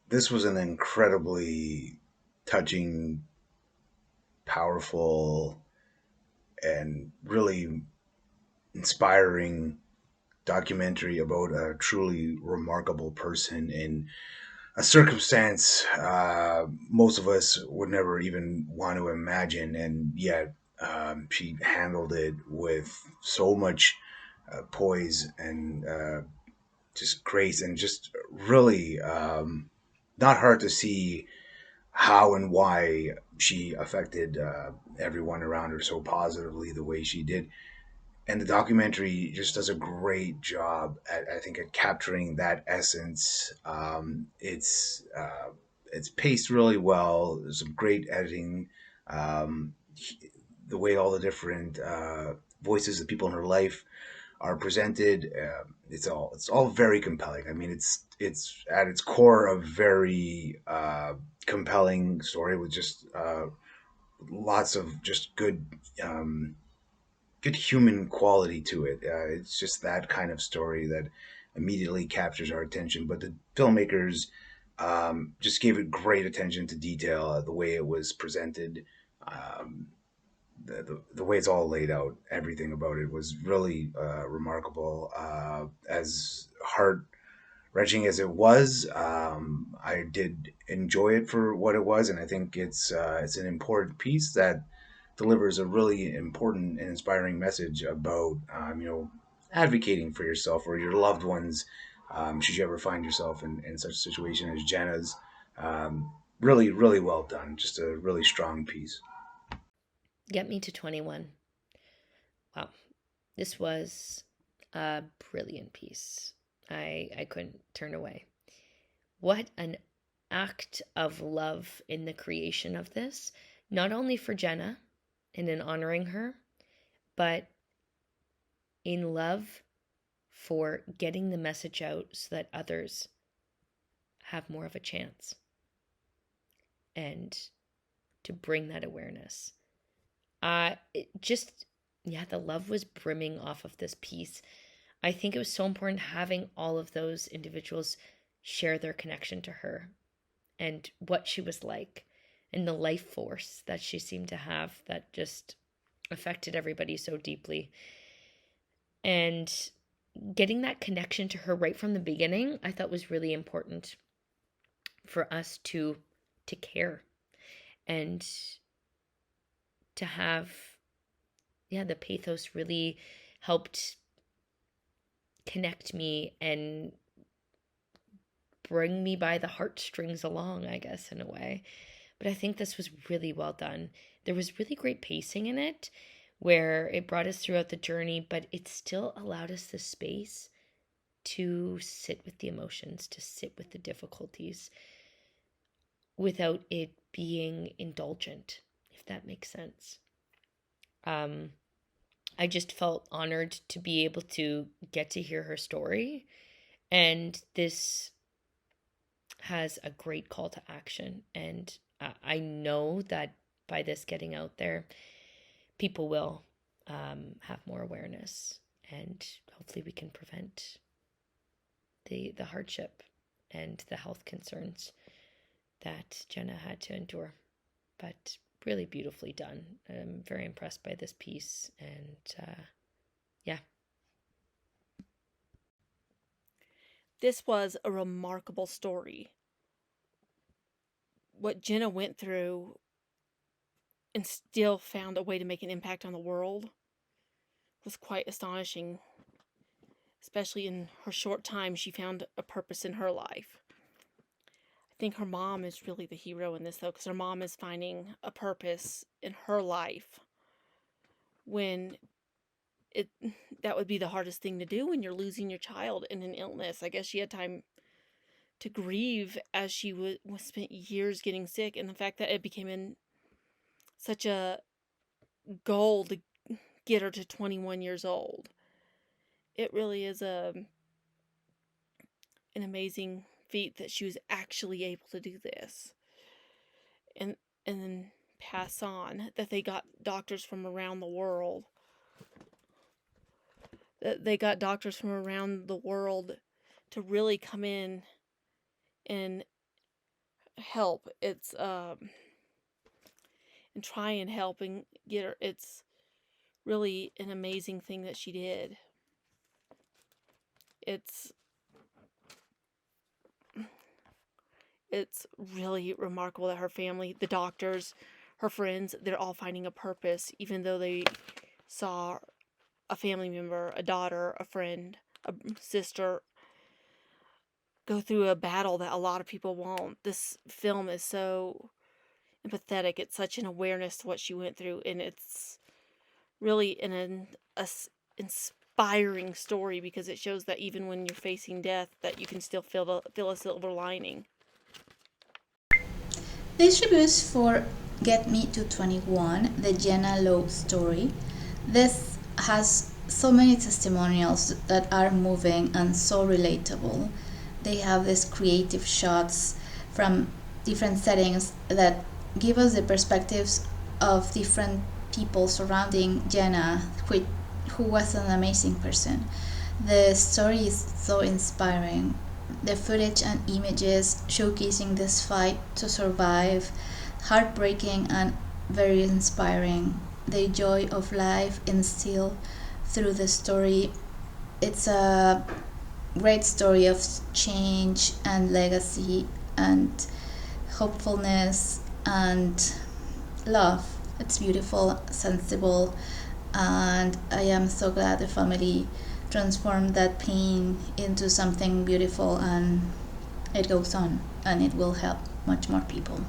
this was an incredibly touching, powerful, and really inspiring documentary about a truly remarkable person in a circumstance most of us would never even want to imagine, and yet she handled it with so much poise and just grace, and just really not hard to see how and why she affected everyone around her so positively the way she did. And the documentary just does a great job at, I think, at capturing that essence. It's paced really well. There's some great editing. Um, the way all the different voices of people in her life are presented, it's all very compelling. I mean, it's at its core a very compelling story with just lots of just um, good human quality to it. It's just that kind of story that immediately captures our attention. But the filmmakers just gave it great attention to detail, the way it was presented, um, the way it's all laid out. Everything about it was really remarkable. As heart wrenching as it was, I did enjoy it for what it was, and I think it's an important piece that delivers a really important and inspiring message about advocating for yourself or your loved ones. Should you ever find yourself in such a situation as Jenna's, really really well done. Just a really strong piece. Get me to 21. Wow. This was a brilliant piece. I couldn't turn away. What an act of love in the creation of this, not only for Jenna and in honoring her, but in love for getting the message out so that others have more of a chance and to bring that awareness. Just, yeah, the love was brimming off of this piece. I think it was so important having all of those individuals share their connection to her and what she was like and the life force that she seemed to have that just affected everybody so deeply. And getting that connection to her right from the beginning, I thought was really important for us to care and to have, yeah, the pathos really helped connect me and bring me by the heartstrings along, I guess, in a way. But I think this was really well done. There was really great pacing in it where it brought us throughout the journey, but it still allowed us the space to sit with the emotions, to sit with the difficulties without it being indulgent, if that makes sense. Um, I just felt honored to be able to get to hear her story. And this has a great call to action. And I know that by this getting out there, people will have more awareness. And hopefully, we can prevent the hardship and the health concerns that Jenna had to endure. But really beautifully done. I'm very impressed by this piece. And yeah. This was a remarkable story. What Jenna went through and still found a way to make an impact on the world was quite astonishing, especially in her short time she found a purpose in her life. I think her mom is really the hero in this, though, because her mom is finding a purpose in her life when it that would be the hardest thing to do when you're losing your child in an illness. I guess she had time to grieve as she was spent years getting sick, and the fact that it became such a goal to get her to 21 years old. It really is an amazing feat that she was actually able to do this. And then pass on that they got doctors from around the world. That they got doctors from around the world to really come in and help. It's and try and help and get her. It's really an amazing thing that she did. It's it's really remarkable that her family, the doctors, her friends, they're all finding a purpose, even though they saw a family member, a daughter, a friend, a sister go through a battle that a lot of people won't. This film is so empathetic. It's such an awareness to what she went through, and it's really inspiring story because it shows that even when you're facing death, that you can still feel a silver lining. This review is for Get Me to 21, the Jenna Lowe story. This has so many testimonials that are moving and so relatable. They have these creative shots from different settings that give us the perspectives of different people surrounding Jenna, who was an amazing person. The story is so inspiring. The footage and images showcasing this fight to survive, heartbreaking and very inspiring. The joy of life instilled through the story. It's a great story of change and legacy and hopefulness and love. It's beautiful, sensible, and I am so glad the family transformed that pain into something beautiful, and it goes on and it will help much more people.